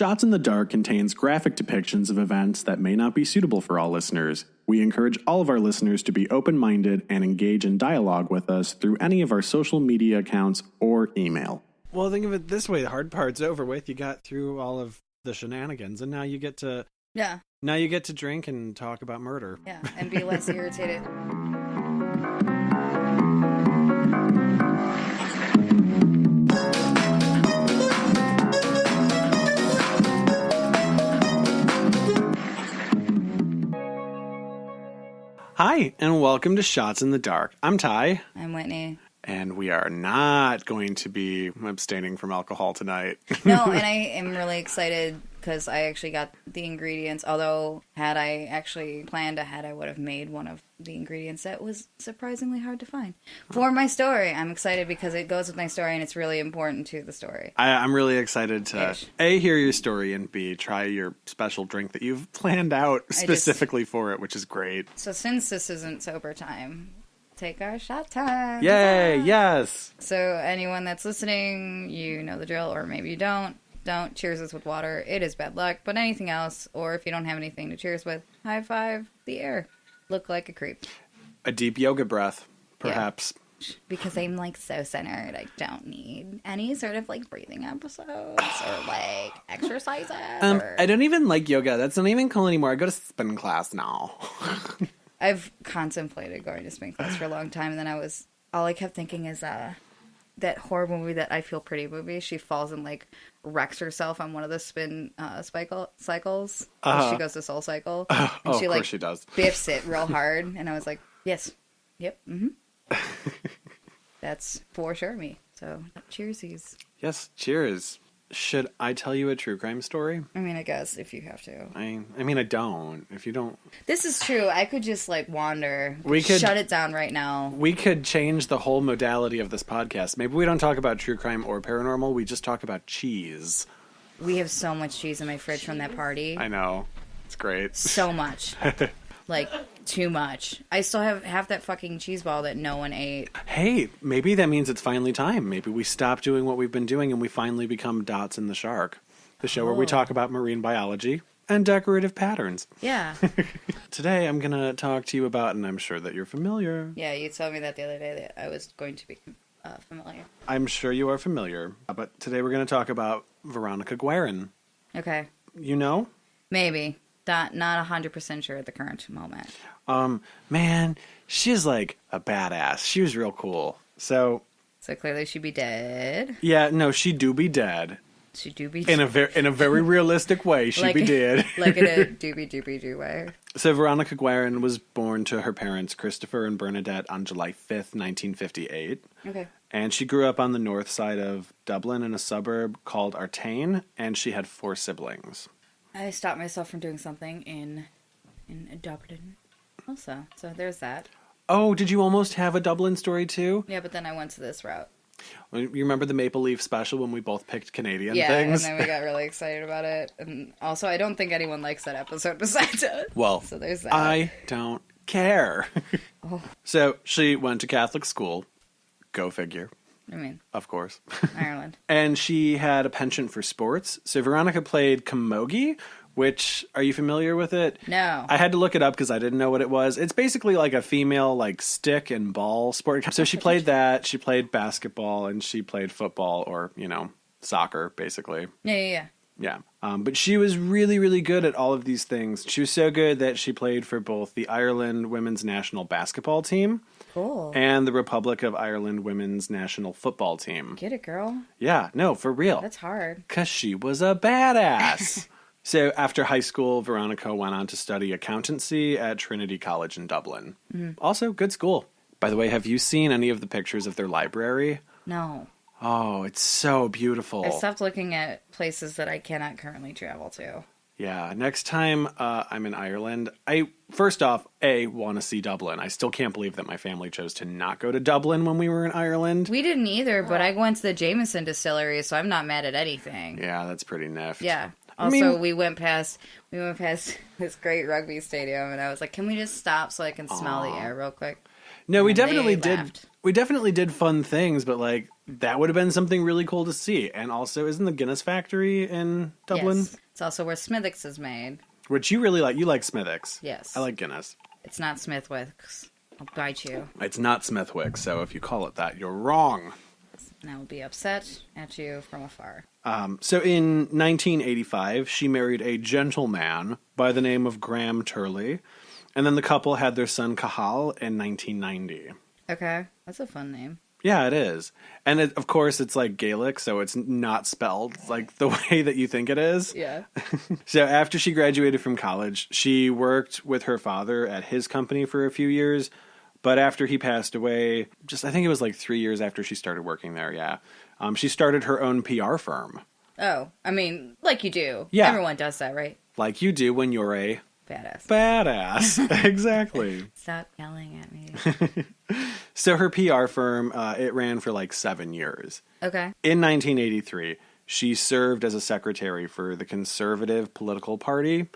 Shots in the Dark contains graphic depictions of events that may not be suitable for all listeners. We encourage all of our listeners to be open-minded and engage in dialogue with us through any of our social media accounts or email. Well, think of it this way. The hard part's over with. You got through all of the shenanigans, and now you get to... Yeah. Now you get to drink and talk about murder. Yeah, and be less irritated. Hi, and welcome to Shots in the Dark. I'm Ty. I'm Whitney. And we are not going to be abstaining from alcohol tonight. No, and I am really excited because I actually got the ingredients. Although, had I actually planned ahead, I would have made one of the ingredients that was surprisingly hard to find. For my story, I'm excited because it goes with my story and it's really important to the story. I'm really excited to, A, hear your story, and B, try your special drink that you've planned out specifically for it, which is great. So since this isn't sober time... take our shot time. Yay, yes. So anyone that's listening, you know the drill, or maybe you don't. Don't cheers us with water. It is bad luck. But anything else, or if you don't have anything to cheers with, high five the air. Look like a creep. A deep yoga breath, perhaps. Yeah. Because I'm like so centered, I don't need any sort of like breathing episodes or like exercises. I don't even like yoga. That's not even cool anymore. I go to spin class now. I've contemplated going to spin class for a long time, and then all I kept thinking is that horror movie, that I Feel Pretty movie. She falls and like wrecks herself on one of the spin cycles. She goes to Soul Cycle, and she of like course she does. biffs it real hard, and I was like, yes, yep, that's for sure me. So cheersies. Yes, cheers. Should I tell you a true crime story? I mean, I guess if you have to. I mean, I don't. If you don't... This is true. I could just, like, wander. We could shut it down right now. We could change the whole modality of this podcast. Maybe we don't talk about true crime or paranormal. We just talk about cheese. We have so much cheese in my fridge from that party. I know. It's great. So much. Like, too much. I still have half that fucking cheese ball that no one ate. Hey, maybe that means it's finally time. Maybe we stop doing what we've been doing and we finally become Dots in the Shark, the show where we talk about marine biology and decorative patterns. Yeah. Today I'm going to talk to you about, and I'm sure that you're familiar. Yeah, you told me that the other day that I was going to be familiar. I'm sure you are familiar, but today we're going to talk about Veronica Guerin. Okay. You know? Maybe. Not 100% sure at the current moment. Man, she's like a badass. She was real cool. So clearly she'd be dead. Yeah, no, she do be dead. She do be in a very realistic way. She be dead. Like in a doobie way. So Veronica Guerin was born to her parents Christopher and Bernadette on July 5th, 1958. Okay. And she grew up on the north side of Dublin in a suburb called Artane, and she had 4 siblings. I stopped myself from doing something in Dublin also. So there's that. Oh, did you almost have a Dublin story too? Yeah, but then I went to this route. You remember the Maple Leaf special when we both picked Canadian things? Yeah, and then we got really excited about it. And also, I don't think anyone likes that episode besides us. Well, so there's that. I don't care. Oh. So she went to Catholic school. Go figure. I mean, of course. Ireland. And she had a penchant for sports. So Veronica played camogie, which, are you familiar with it? No. I had to look it up because I didn't know what it was. It's basically like a female like stick and ball sport. So she played that. She played basketball and she played football, or, soccer, basically. Yeah. Yeah. But she was really, really good at all of these things. She was so good that she played for both the Ireland women's national basketball team. Cool. And the Republic of Ireland women's national football team. Get it, girl. Yeah, no, for real. That's hard. Because she was a badass. So after high school, Veronica went on to study accountancy at Trinity College in Dublin. Mm-hmm. Also, good school. By the way, have you seen any of the pictures of their library? No. Oh, it's so beautiful. I stopped looking at places that I cannot currently travel to. Yeah, next time I'm in Ireland, I, first off, want to see Dublin. I still can't believe that my family chose to not go to Dublin when we were in Ireland. We didn't either, but I went to the Jameson distillery, so I'm not mad at anything. Yeah, that's pretty nifty. Yeah. Also, we went past this great rugby stadium, and I was like, can we just stop so I can smell the air real quick? No, we And definitely they did. laughed. We definitely did fun things, but like that would have been something really cool to see. And also, isn't the Guinness factory in Dublin? Yes. It's also where Smithwick's is made. Which you really like. You like Smithwick's. Yes. I like Guinness. It's not Smithwick's. I'll bite you. It's not Smithwick, so if you call it that, you're wrong. And I will be upset at you from afar. So in 1985, she married a gentleman by the name of Graham Turley, and then the couple had their son Cahal in 1990. Okay. That's a fun name. Yeah, it is. And of course, it's like Gaelic, so it's not spelled like the way that you think it is. Yeah. So after she graduated from college, she worked with her father at his company for a few years. But after he passed away, I think it was like 3 years after she started working there, yeah. She started her own PR firm. Oh, I mean, like you do. Yeah. Everyone does that, right? Like you do when you're a Badass. badass. Exactly. Stop yelling at me. So her PR firm, it ran for like 7 years. Okay. In 1983, she served as a secretary for the Conservative political party,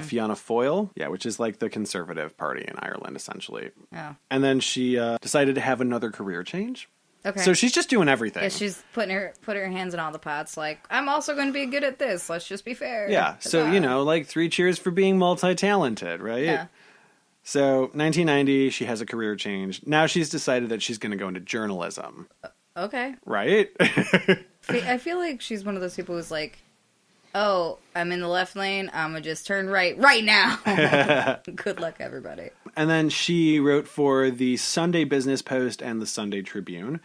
Fianna Fáil, which is like the Conservative party in Ireland, essentially. Oh. And then she decided to have another career change. Okay. So she's just doing everything. Yeah, she's putting her hands in all the pots. Like, I'm also going to be good at this. Let's just be fair. Yeah. So, like 3 cheers for being multi-talented, right? Yeah. So 1990, she has a career change. Now she's decided that she's going to go into journalism. Okay. Right? I feel like she's one of those people who's like, oh, I'm in the left lane. I'm going to just turn right now. Good luck, everybody. And then she wrote for the Sunday Business Post and the Sunday Tribune.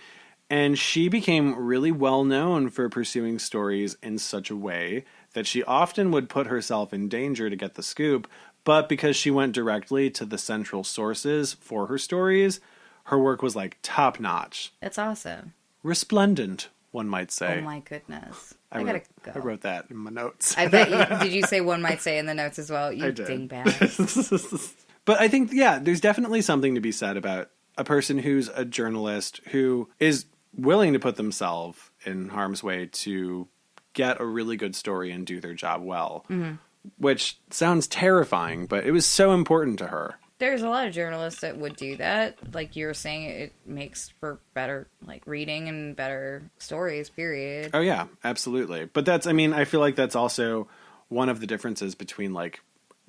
And she became really well known for pursuing stories in such a way that she often would put herself in danger to get the scoop. But because she went directly to the central sources for her stories, her work was like top notch. That's awesome. Resplendent, one might say. Oh my goodness. I gotta go. I wrote that in my notes. I bet you, did you say one might say in the notes as well? You I did. dingbat. But I think, there's definitely something to be said about a person who's a journalist who is willing to put themselves in harm's way to get a really good story and do their job well. Mm-hmm. Which sounds terrifying, but it was so important to her. There's a lot of journalists that would do that. Like you were saying, it makes for better like reading and better stories, period. Oh, yeah, absolutely. But I feel like that's also one of the differences between like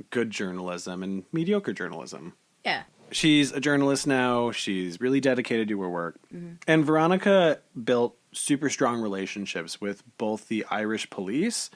good journalism and mediocre journalism. Yeah. She's a journalist now. She's really dedicated to her work. Mm-hmm. And Veronica built super strong relationships with both the Irish police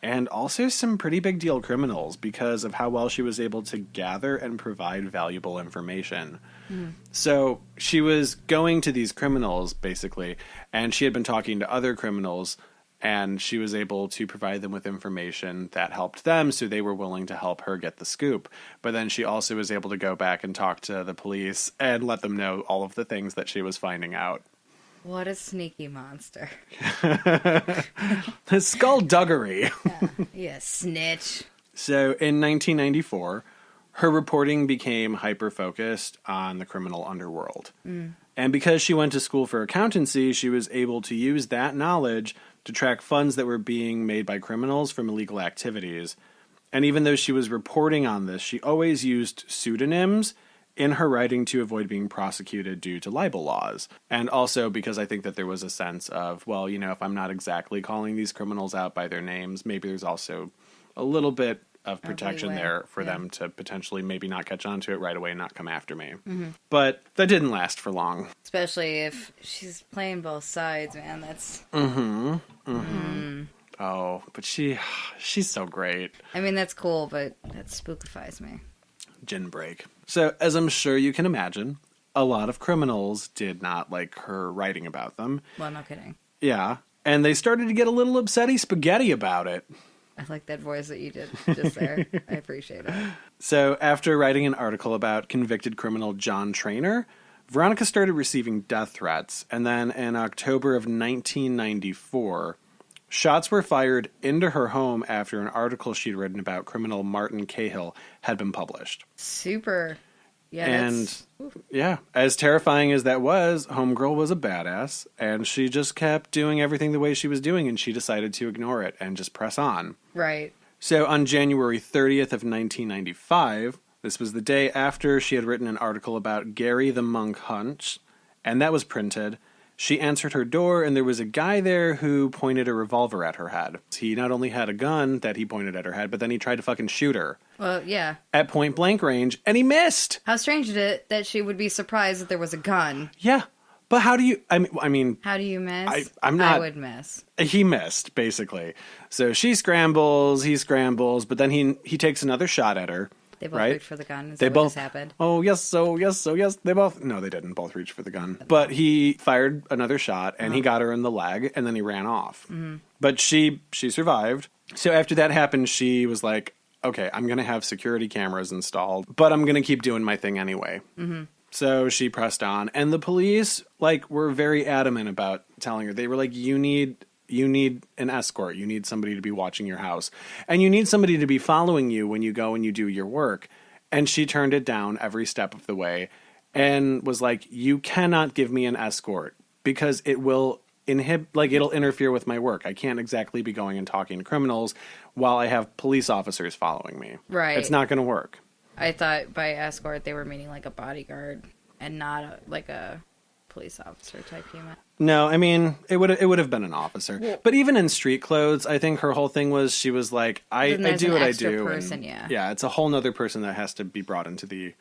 and also some pretty big deal criminals because of how well she was able to gather and provide valuable information. Mm. So she was going to these criminals, basically, and she had been talking to other criminals, and she was able to provide them with information that helped them, so they were willing to help her get the scoop. But then she also was able to go back and talk to the police and let them know all of the things that she was finding out. What a sneaky monster. Skullduggery. Yeah, snitch. So in 1994, her reporting became hyper-focused on the criminal underworld. Mm. And because she went to school for accountancy, she was able to use that knowledge to track funds that were being made by criminals from illegal activities. And even though she was reporting on this, she always used pseudonyms in her writing to avoid being prosecuted due to libel laws. And also because I think that there was a sense of, well, if I'm not exactly calling these criminals out by their names, maybe there's also a little bit of protection there for them to potentially maybe not catch on to it right away and not come after me. Mm-hmm. But that didn't last for long. Especially if she's playing both sides, man. That's... Mm-hmm. Mm-hmm. Oh, but she's so great. I mean, that's cool, but that spookifies me. Gin break. So, as I'm sure you can imagine, a lot of criminals did not like her writing about them. Well, no kidding. Yeah, and they started to get a little upsetty spaghetti about it. I like that voice that you did just there. I appreciate it. So, after writing an article about convicted criminal John Traynor, Veronica started receiving death threats, and then in October of 1994, shots were fired into her home after an article she'd written about criminal Martin Cahill had been published. Super. Yeah. And as terrifying as that was, Homegirl was a badass, and she just kept doing everything the way she was doing, and she decided to ignore it and just press on. Right. So on January 30th of 1995, This was the day after she had written an article about Gary the Monk Hunt, and that was printed. She answered her door, and there was a guy there who pointed a revolver at her head. He not only had a gun that he pointed at her head, but then he tried to fucking shoot her. Well, yeah. At point blank range, and he missed! How strange is it that she would be surprised that there was a gun? Yeah. But how do you... I mean... How do you miss? I'm not... I would miss. He missed, basically. So she scrambles, he scrambles, but then he takes another shot at her. They both right? reached for the gun. Is they that both what just happened? Oh yes, yes. They both. No, they didn't both reach for the gun. But he fired another shot, and he got her in the leg, and then he ran off. Mm-hmm. But she survived. So after that happened, she was like, "Okay, I'm gonna have security cameras installed, but I'm gonna keep doing my thing anyway." Mm-hmm. So she pressed on, and the police were very adamant about telling her. They were like, "You need an escort. You need somebody to be watching your house. And you need somebody to be following you when you go and you do your work." And she turned it down every step of the way and was like, "You cannot give me an escort because it will it'll interfere with my work. I can't exactly be going and talking to criminals while I have police officers following me. Right. It's not going to work." I thought by escort they were meaning like a bodyguard and not a police officer type human. No, I mean, it would have been an officer. Well, but even in street clothes, I think her whole thing was she was like, I do what I do. Person, yeah, it's a whole nother person that has to be brought into the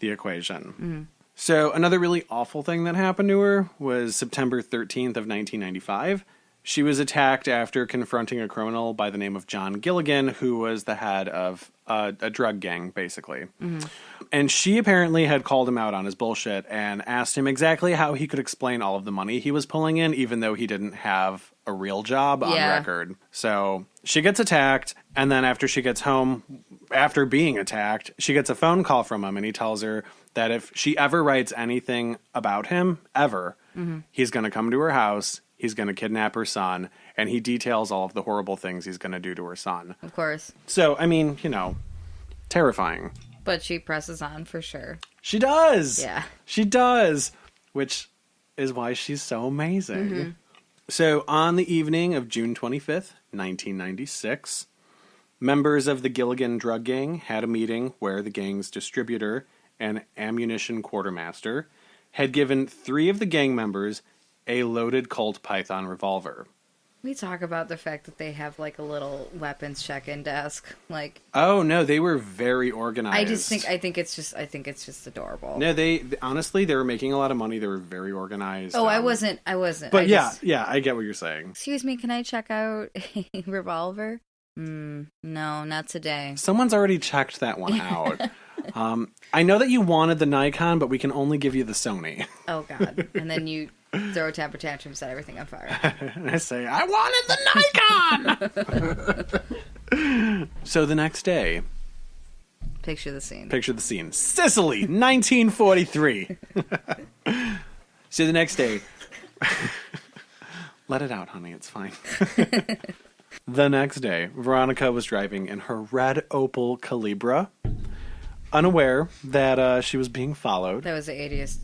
equation. Mm-hmm. So another really awful thing that happened to her was September 13th of 1995. She was attacked after confronting a criminal by the name of John Gilligan, who was the head of a drug gang, basically. Mm-hmm. And she apparently had called him out on his bullshit and asked him exactly how he could explain all of the money he was pulling in, even though he didn't have a real job on record. So she gets attacked, and then after she gets home, after being attacked, she gets a phone call from him, and he tells her that if she ever writes anything about him, ever, he's going to come to her house, he's going to kidnap her son, and he details all of the horrible things he's going to do to her son. Of course. So, I mean, terrifying. But she presses on for sure. She does. Yeah. She does. Which is why she's so amazing. Mm-hmm. So on the evening of June 25th, 1996, members of the Gilligan drug gang had a meeting where the gang's distributor and ammunition quartermaster had given 3 of the gang members a loaded Colt Python revolver. We talk about the fact that they have a little weapons check-in desk, Oh no, they were very organized. I think it's just adorable. No, they honestly they were making a lot of money. They were very organized. Oh, I wasn't. But I get what you're saying. Excuse me, can I check out a revolver? No, not today. Someone's already checked that one out. I know that you wanted the Nikon, but we can only give you the Sony. Oh God! And then you throw a temper tantrum, set everything on fire. And I say, I wanted the Nikon! So the next day... Picture the scene. Sicily, 1943. So the next day... Let it out, honey. It's fine. The next day, Veronica was driving in her red Opel Calibra, unaware that she was being followed. That was the 80th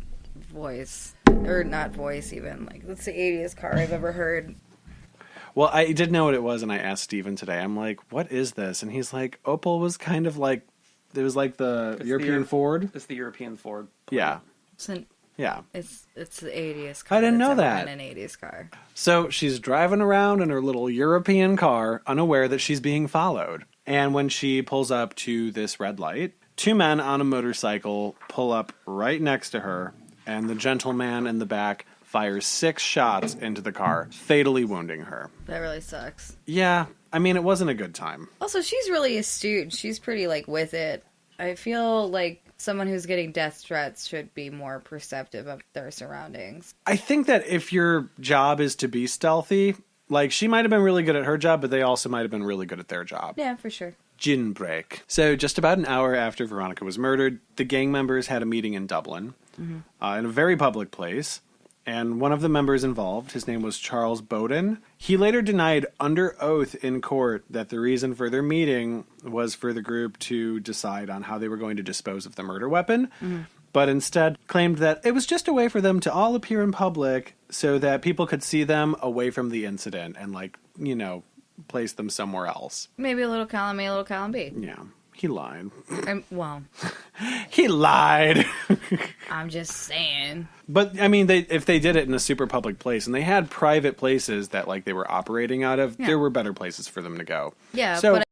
voice. Or not voice, even. That's the 80th car I've ever heard. Well, I did know what it was, and I asked Steven today. I'm like, what is this? And he's like, Opel was kind of like... It was like the European Ford. It's the European Ford. Yeah. Yeah. It's the 80th car. I didn't know that. An 80th car. So she's driving around in her little European car, unaware that she's being followed. And when she pulls up to this red light, 2 men on a motorcycle pull up right next to her, and the gentleman in the back fires 6 shots into the car, fatally wounding her. That really sucks. Yeah, I mean, it wasn't a good time. Also, she's really astute. She's pretty, with it. I feel like someone who's getting death threats should be more perceptive of their surroundings. I think that if your job is to be stealthy, she might have been really good at her job, but they also might have been really good at their job. Yeah, for sure. Gin break. So just about an hour after Veronica was murdered, the gang members had a meeting in Dublin, in a very public place. And one of the members involved, his name was Charles Bowden. He later denied under oath in court that the reason for their meeting was for the group to decide on how they were going to dispose of the murder weapon, but instead claimed that it was just a way for them to all appear in public so that people could see them away from the incident and, place them somewhere else. Maybe a little column A, a little column B. Yeah. He lied. Well, He lied. I'm just saying. But, I mean, if they did it in a super public place and they had private places that, like, they were operating out of, there were better places for them to go. Yeah, so, but